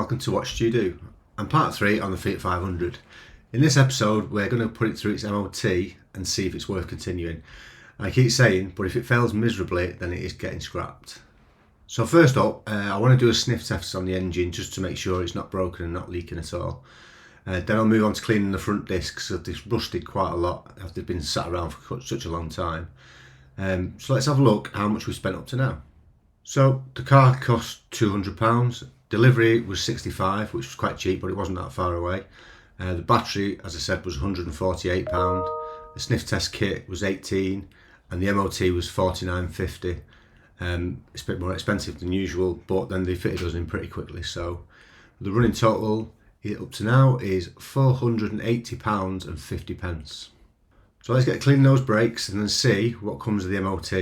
welcome to What You Do. I'm part 3 on the Fiat 500. In this episode we're going to put it through its MOT and see if it's worth continuing. I keep saying, but if it fails miserably then it is getting scrapped. So first up, I want to do a sniff test on the engine just to make sure it's not broken and not leaking at all. Then I'll move on to cleaning the front discs, as they've rusted quite a lot after they've been sat around for such a long time. So let's have a look how much we've spent up to now. So the car cost £200, delivery was £65, which was quite cheap, but it wasn't that far away. The battery, as I said, was £148, the sniff test kit was £18, and the MOT was £49.50. It's a bit more expensive than usual, but then they fitted us in pretty quickly. So the running total up to now is £480.50. So let's get cleaning those brakes and then see what comes with the MOT.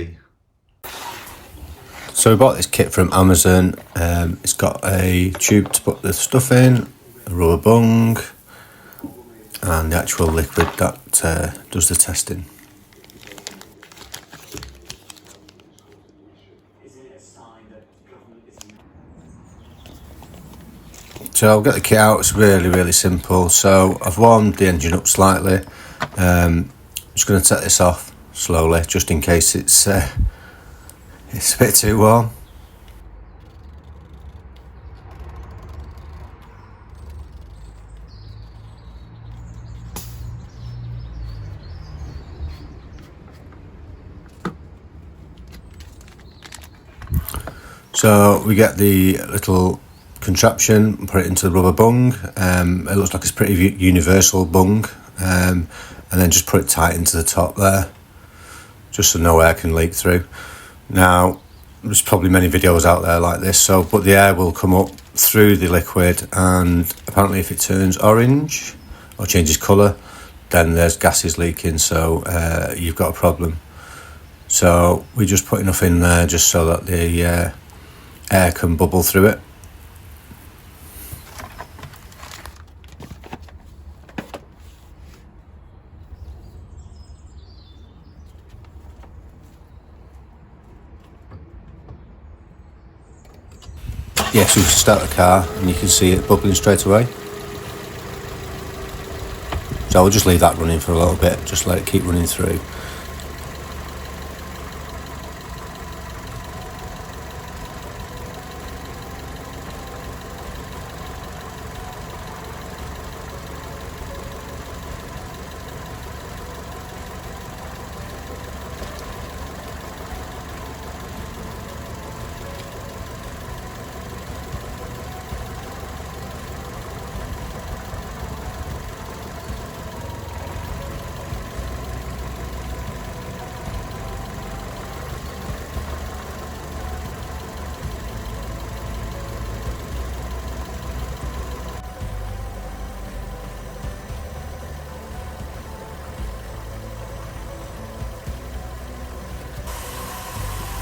So we bought this kit from Amazon. It's got a tube to put the stuff in, a rubber bung, and the actual liquid that does the testing. So I'll get the kit out. It's really simple. So I've warmed the engine up slightly. Just going to set this off slowly just in case it's a bit too warm. So we get the little contraption and put it into the rubber bung. It looks like it's pretty universal bung, and then just put it tight into the top there, just so no air can leak through. Now there's probably many videos out there like this, but the air will come up through the liquid, and apparently if it turns orange or changes colour then there's gases leaking, so you've got a problem. So we just put enough in there just so that the air can bubble through it. Yes, we can start the car and you can see it bubbling straight away. So I'll just leave that running for a little bit, just let it keep running through.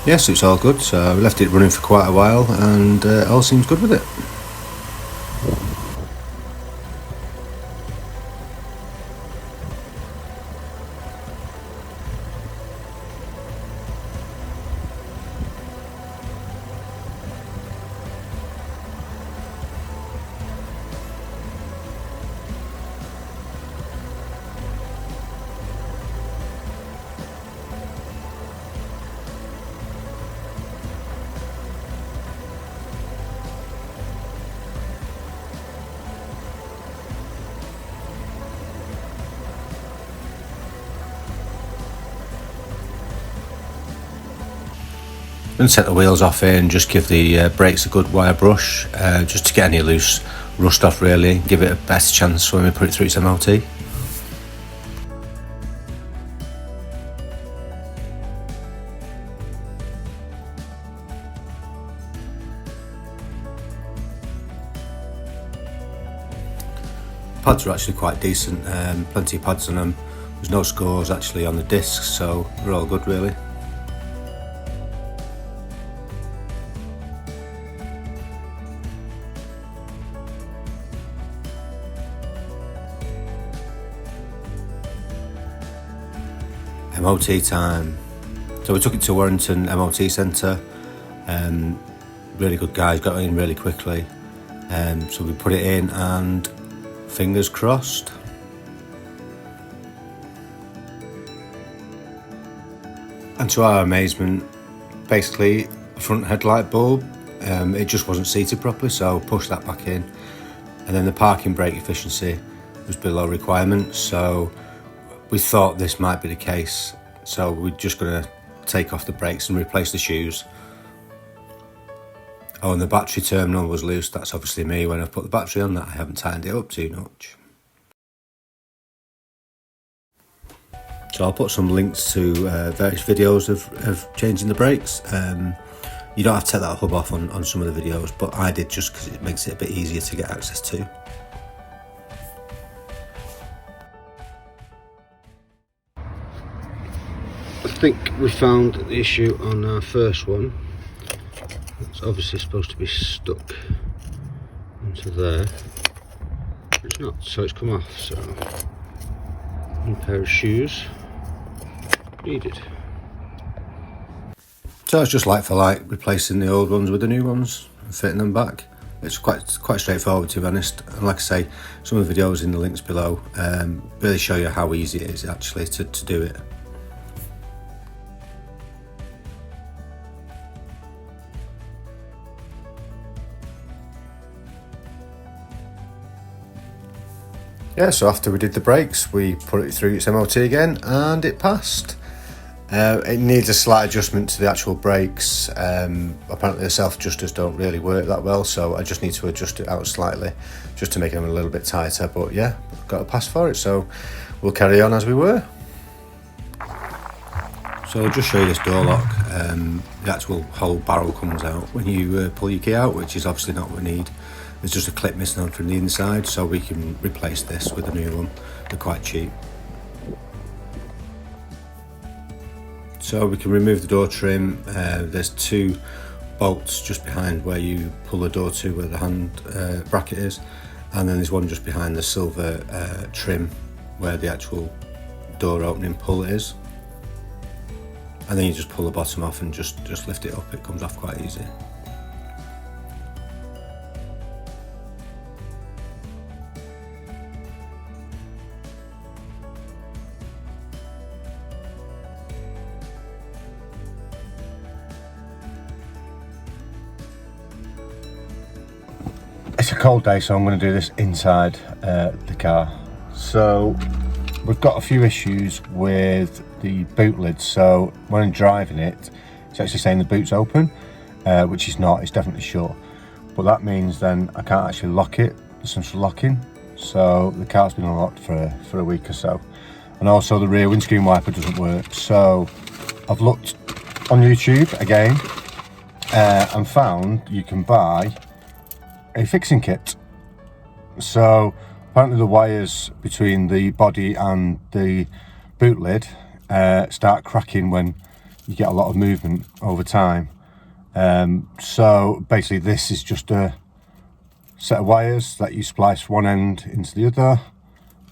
Yes, it's all good, so we left it running for quite a while and all seems good with it. And set the wheels off here and just give the brakes a good wire brush, just to get any loose rust off really, give it a best chance when we put it through its MOT. Pads are actually quite decent, plenty of pads on them. There's no scores actually on the discs, so they're all good really. MOT time. So we took it to Warrington MOT Centre. Really good guys, got in really quickly. So we put it in and fingers crossed. And to our amazement, basically the front headlight bulb, it just wasn't seated properly, so push that back in. And then the parking brake efficiency was below requirements, so we thought this might be the case. So we're just going to take off the brakes and replace the shoes. Oh, and the battery terminal was loose. That's obviously me when I put the battery on that. I haven't tightened it up too much. So I'll put some links to various videos of changing the brakes. You don't have to take that hub off on some of the videos, but I did just because it makes it a bit easier to get access to. I think we found the issue on our first one. It's obviously supposed to be stuck into there. It's not, so it's come off. So one pair of shoes needed. So it's just like for like, replacing the old ones with the new ones and fitting them back. It's quite straightforward, to be honest. And like I say, some of the videos in the links below really show you how easy it is actually to do it. Yeah, so after we did the brakes, we put it through its MOT again and it passed. It needs a slight adjustment to the actual brakes. Apparently the self-adjusters don't really work that well, so I just need to adjust it out slightly just to make them a little bit tighter. But yeah, got a pass for it, so we'll carry on as we were. So I'll just show you this door lock. The actual whole barrel comes out when you pull your key out, which is obviously not what we need. There's just a clip missing on from the inside, so we can replace this with a new one. They're quite cheap. So we can remove the door trim. There's two bolts just behind where you pull the door to, where the hand bracket is, and then there's one just behind the silver trim where the actual door opening pull is. And then you just pull the bottom off and just lift it up. It comes off quite easy. It's a cold day, so I'm going to do this inside the car. So we've got a few issues with the boot lid. So when I'm driving it, it's actually saying the boot's open, which is not. It's definitely shut. But that means then I can't actually lock it. There's some locking. So the car's been unlocked for a week or so. And also the rear windscreen wiper doesn't work. So I've looked on YouTube again and found you can buy a fixing kit. So apparently the wires between the body and the boot lid start cracking when you get a lot of movement over time. So basically this is just a set of wires that you splice one end into the other,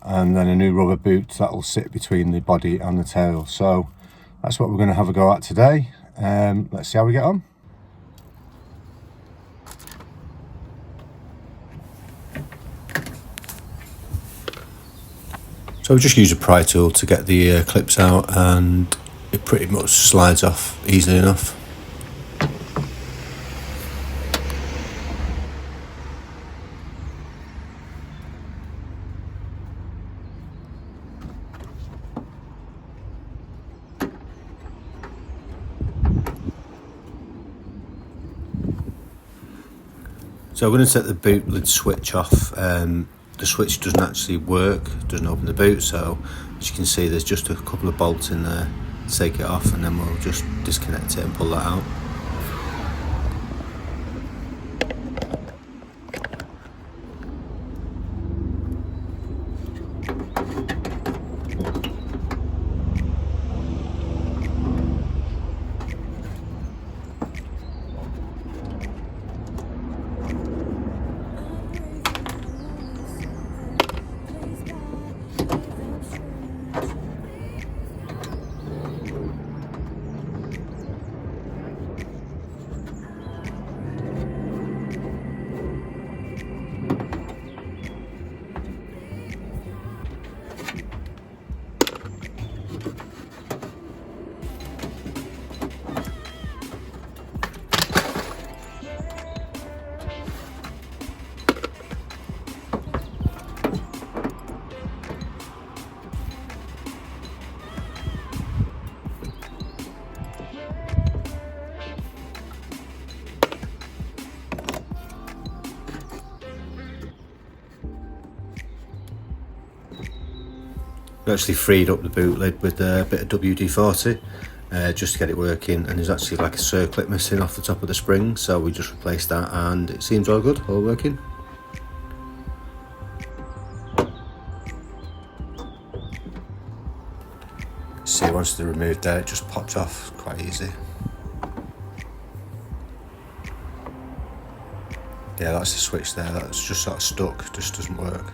and then a new rubber boot that will sit between the body and the tail. So that's what we're going to have a go at today. Let's see how we get on. So we just use a pry tool to get the clips out, and it pretty much slides off easily enough. So we're going to set the boot lid switch off. The switch doesn't actually work, doesn't open the boot, so as you can see there's just a couple of bolts in there to take it off, and then we'll just disconnect it and pull that out. We actually freed up the boot lid with a bit of WD-40 just to get it working, and there's actually like a circlip missing off the top of the spring, so we just replaced that and it seems all good, all working. See, once they're removed there, it just popped off quite easy. Yeah, that's the switch there, that's just sort of stuck, just doesn't work.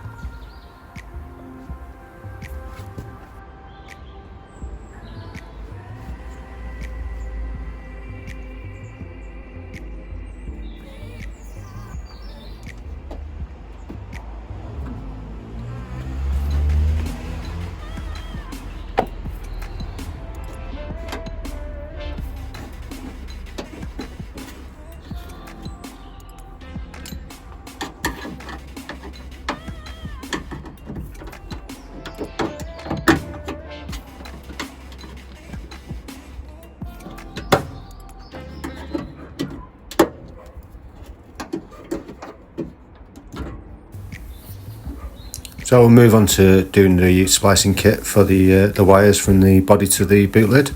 So we'll move on to doing the splicing kit for the wires from the body to the boot lid.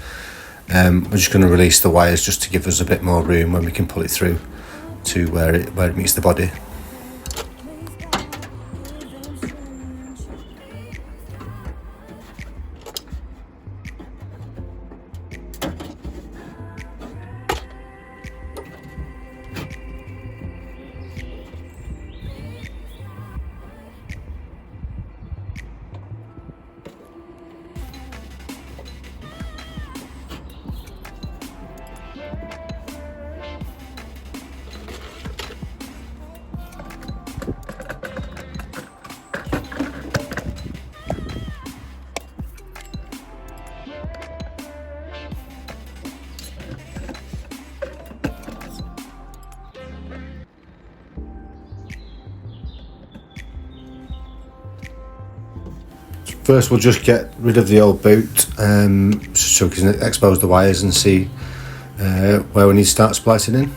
We're just going to release the wires just to give us a bit more room when we can pull it through to where it meets the body. First we'll just get rid of the old boot so we can expose the wires and see where we need to start splicing in.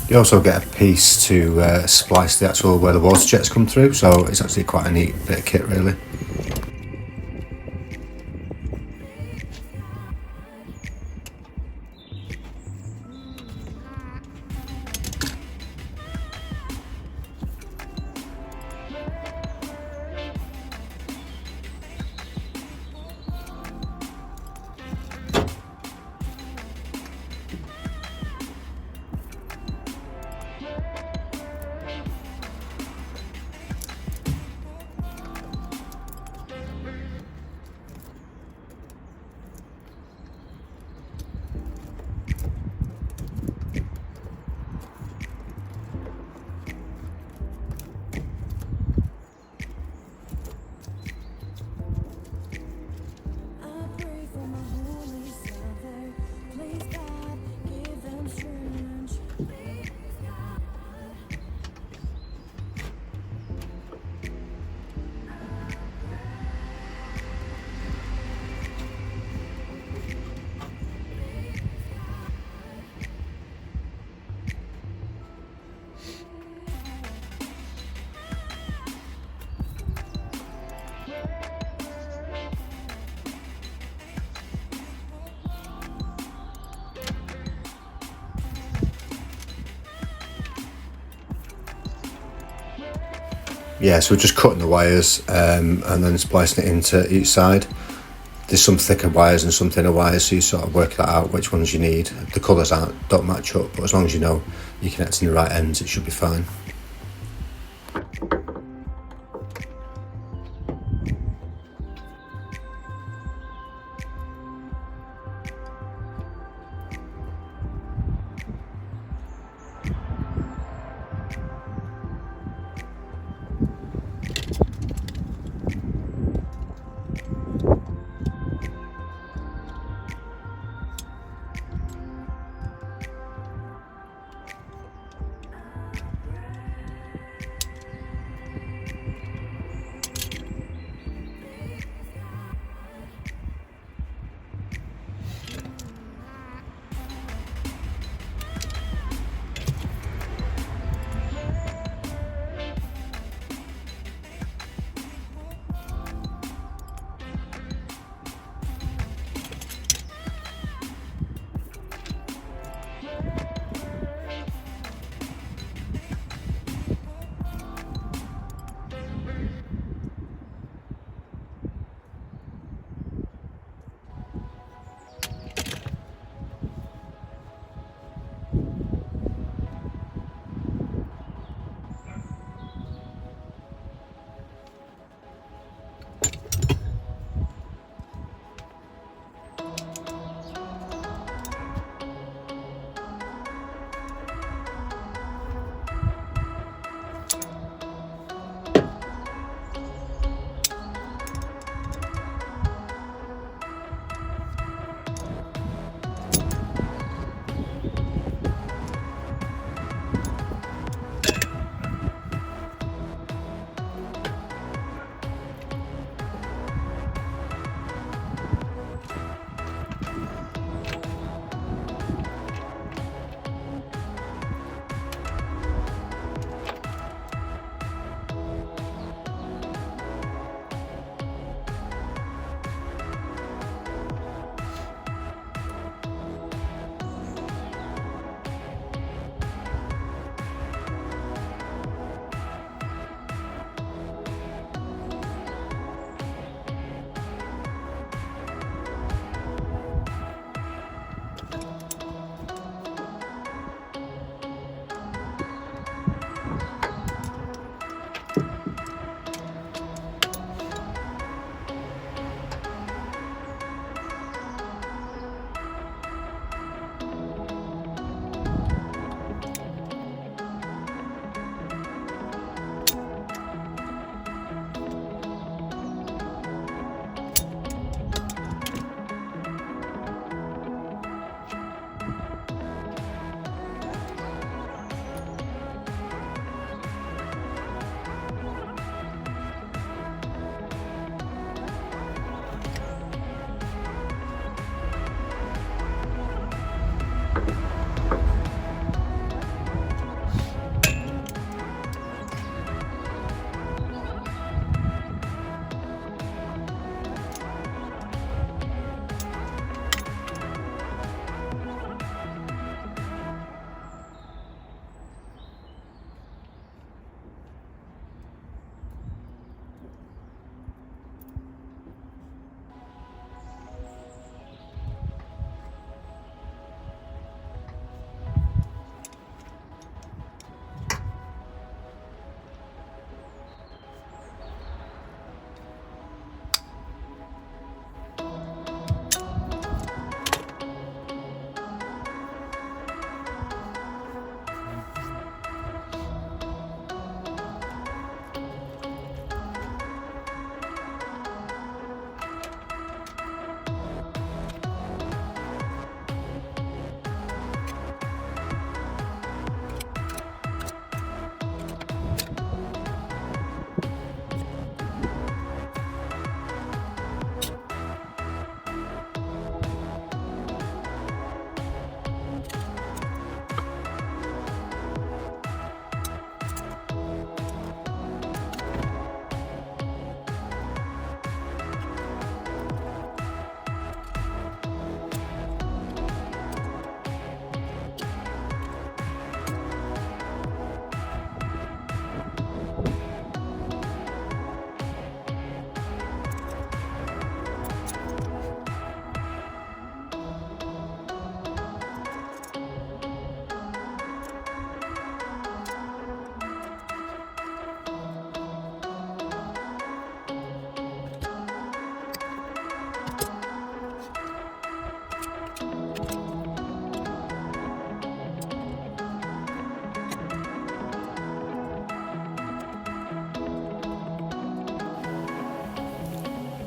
You also get a piece to splice the actual where the water jets come through, so it's actually quite a neat bit of kit really. Yeah, so we're just cutting the wires and then splicing it into each side. There's some thicker wires and some thinner wires, so you sort of work that out which ones you need. The colours don't match up, but as long as you know you're connecting the right ends, it should be fine.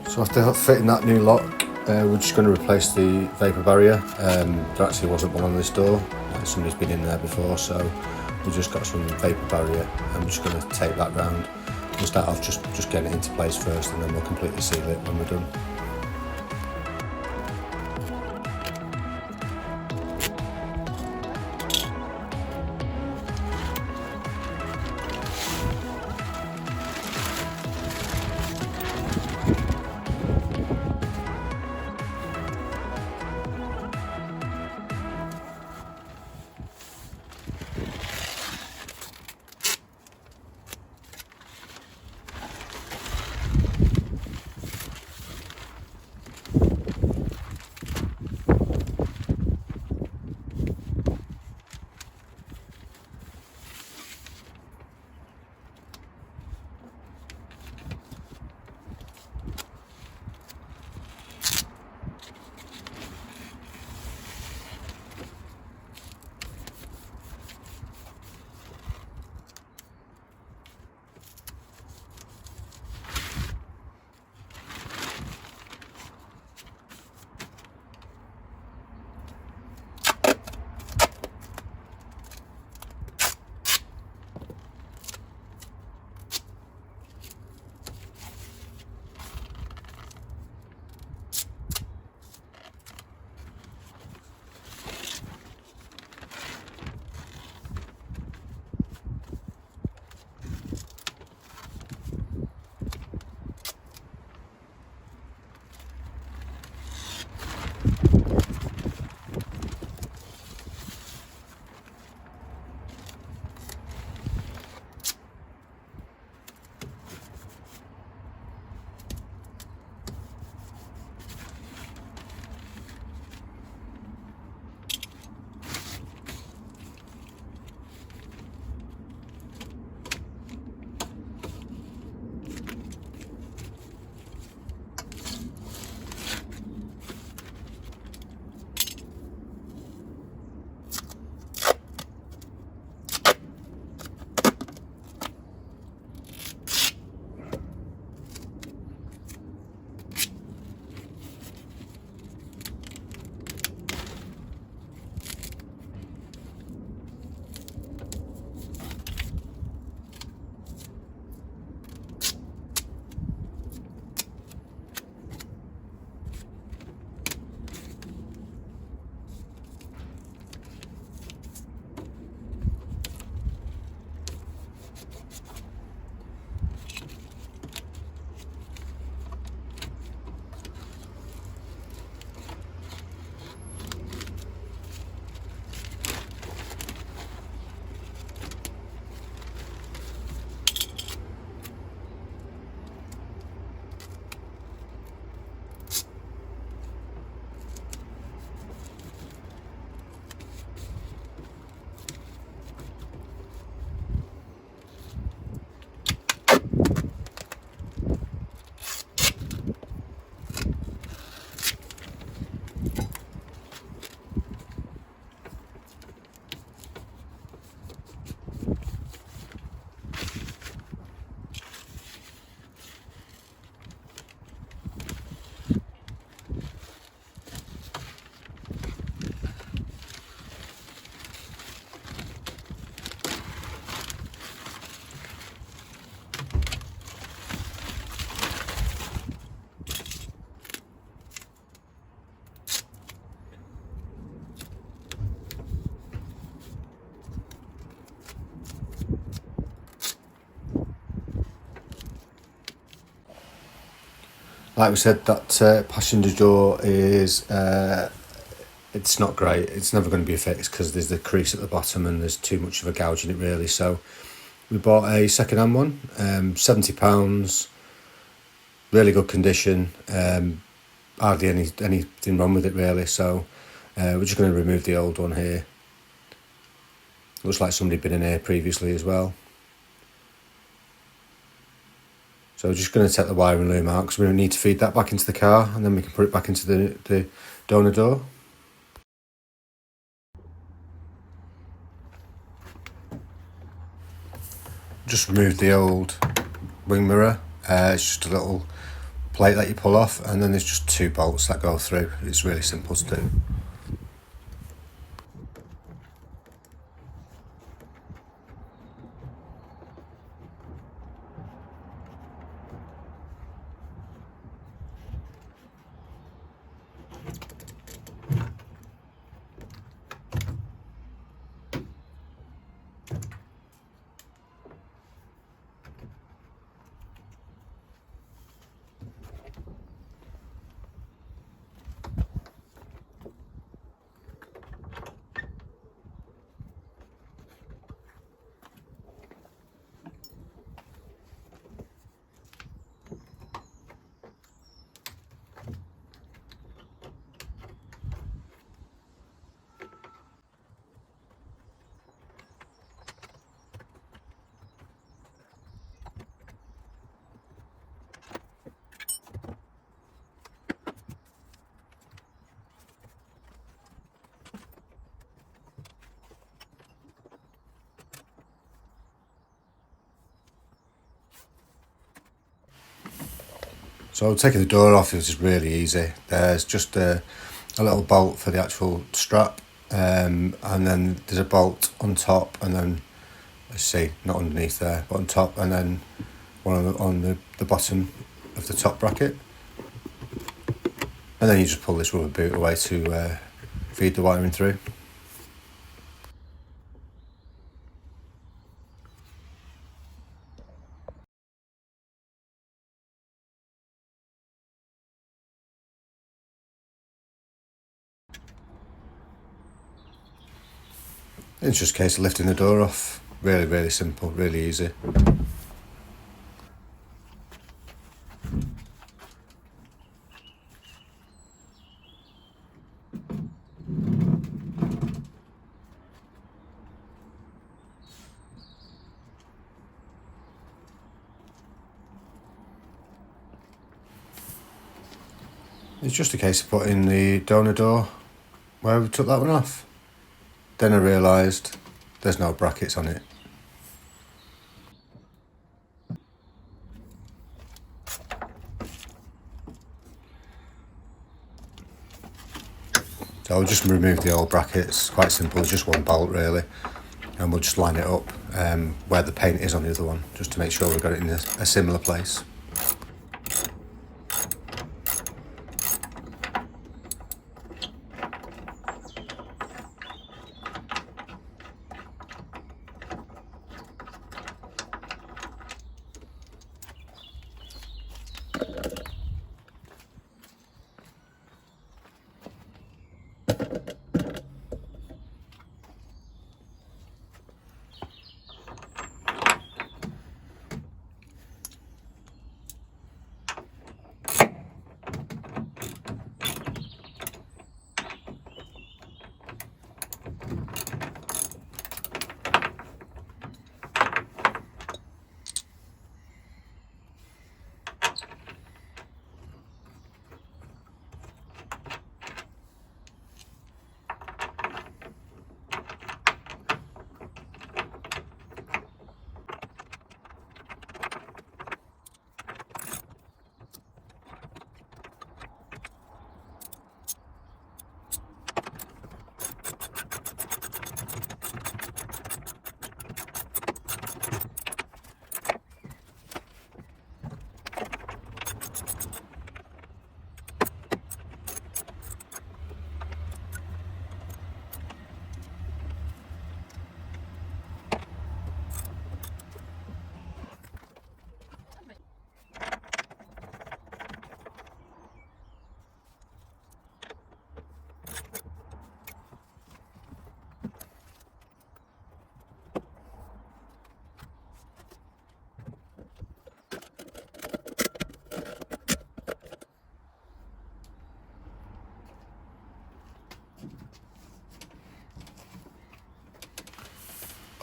So after fitting that new lock, we're just going to replace the vapour barrier. There actually wasn't one on this door, somebody's been in there before, so we just got some vapour barrier and we're just going to tape that round. We'll start off just getting it into place first, and then we'll completely seal it when we're done. Like we said, that passenger door is, it's not great. It's never going to be fixed because there's the crease at the bottom and there's too much of a gouge in it really. So we bought a second-hand one, £70, really good condition, hardly anything wrong with it really. So we're just going to remove the old one here. Looks like somebody been in here previously as well. So we're just going to take the wiring loom out because we need to feed that back into the car and then we can put it back into the donor door. Just removed the old wing mirror. It's just a little plate that you pull off, and then there's just 2 bolts that go through. It's really simple to do. So taking the door off is really easy. There's just a little bolt for the actual strap, and then there's a bolt on top, and then let's see, not underneath there, but on top, and then one on the bottom of the top bracket. And then you just pull this rubber boot away to feed the wiring through. It's just a case of lifting the door off. Really, really simple, really easy. It's just a case of putting the donor door where we took that one off. Then I realised there's no brackets on it. So I'll just remove the old brackets, quite simple, just 1 bolt really, and we'll just line it up where the paint is on the other one, just to make sure we've got it in a similar place.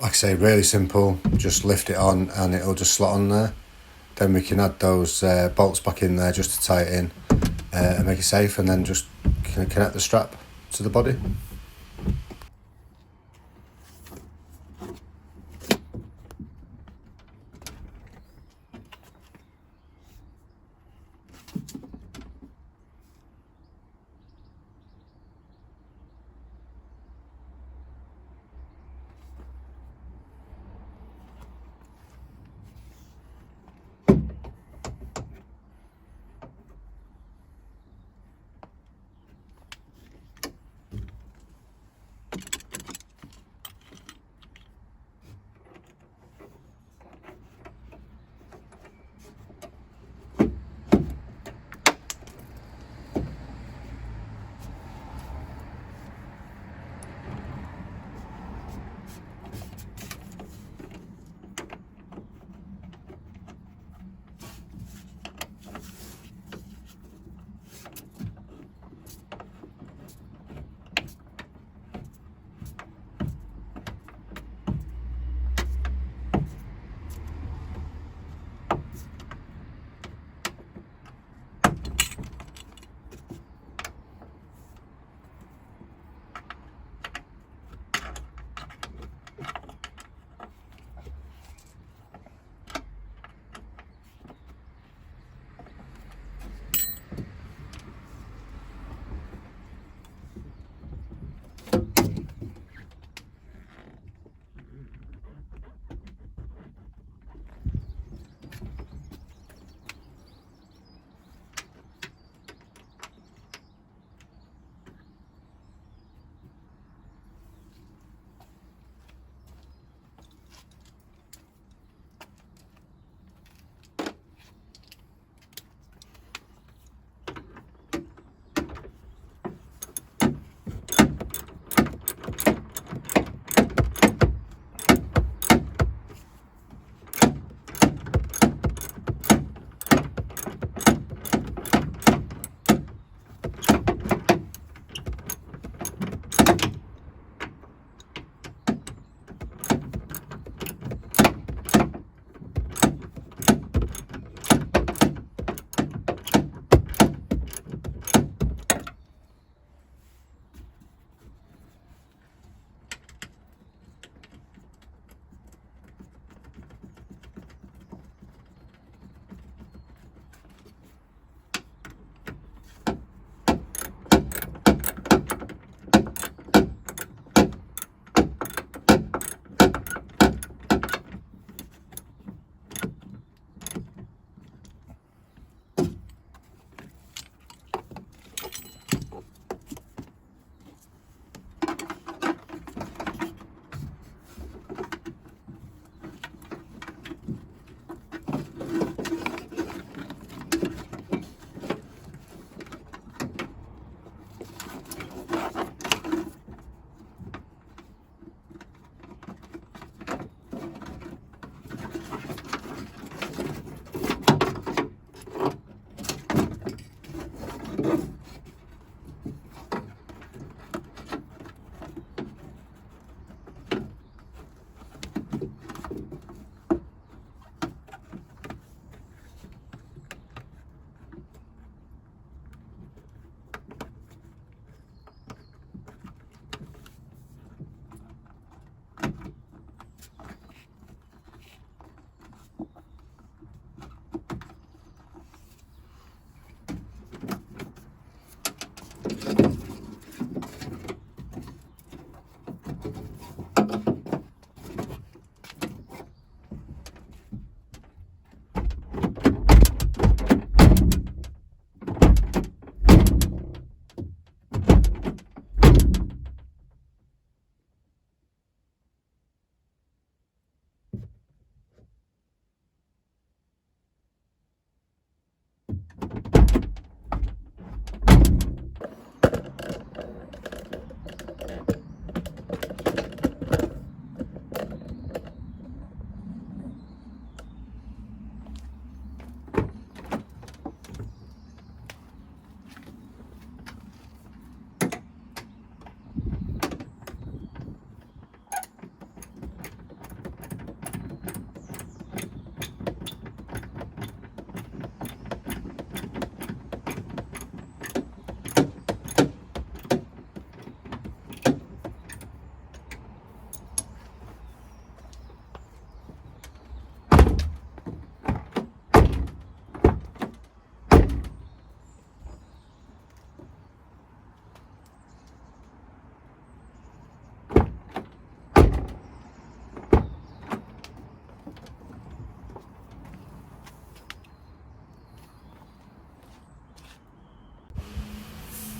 Like I say, really simple, just lift it on and it'll just slot on there. Then we can add those bolts back in there just to tie it in and make it safe, and then just connect the strap to the body.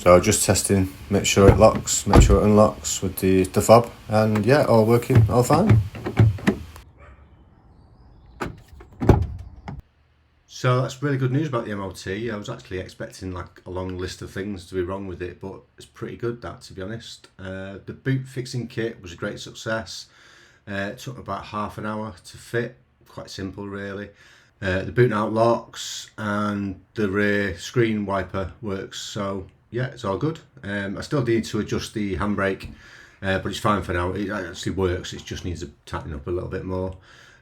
So just testing, make sure it locks, make sure it unlocks with the fob, and yeah, all working, all fine. So that's really good news about the MOT. I was actually expecting like a long list of things to be wrong with it, but it's pretty good, that, to be honest. The boot fixing kit was a great success. It took about half an hour to fit, quite simple really. The boot out locks and the rear screen wiper works, so yeah, it's all good. I still need to adjust the handbrake, but it's fine for now. It actually works, it just needs to tighten up a little bit more.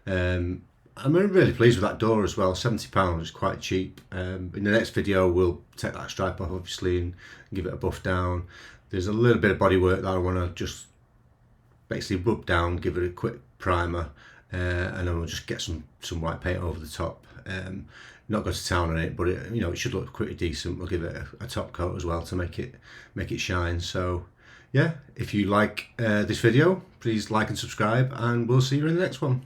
I'm really pleased with that door as well. £70 is quite cheap. In the next video we'll take that stripe off obviously and give it a buff down. There's a little bit of bodywork that I want to just basically rub down, give it a quick primer, and then we'll just get some white paint over the top. Not go to town on it, but it should look pretty decent. We'll give it a top coat as well to make it shine. So yeah, if you like this video, please like and subscribe, and we'll see you in the next one.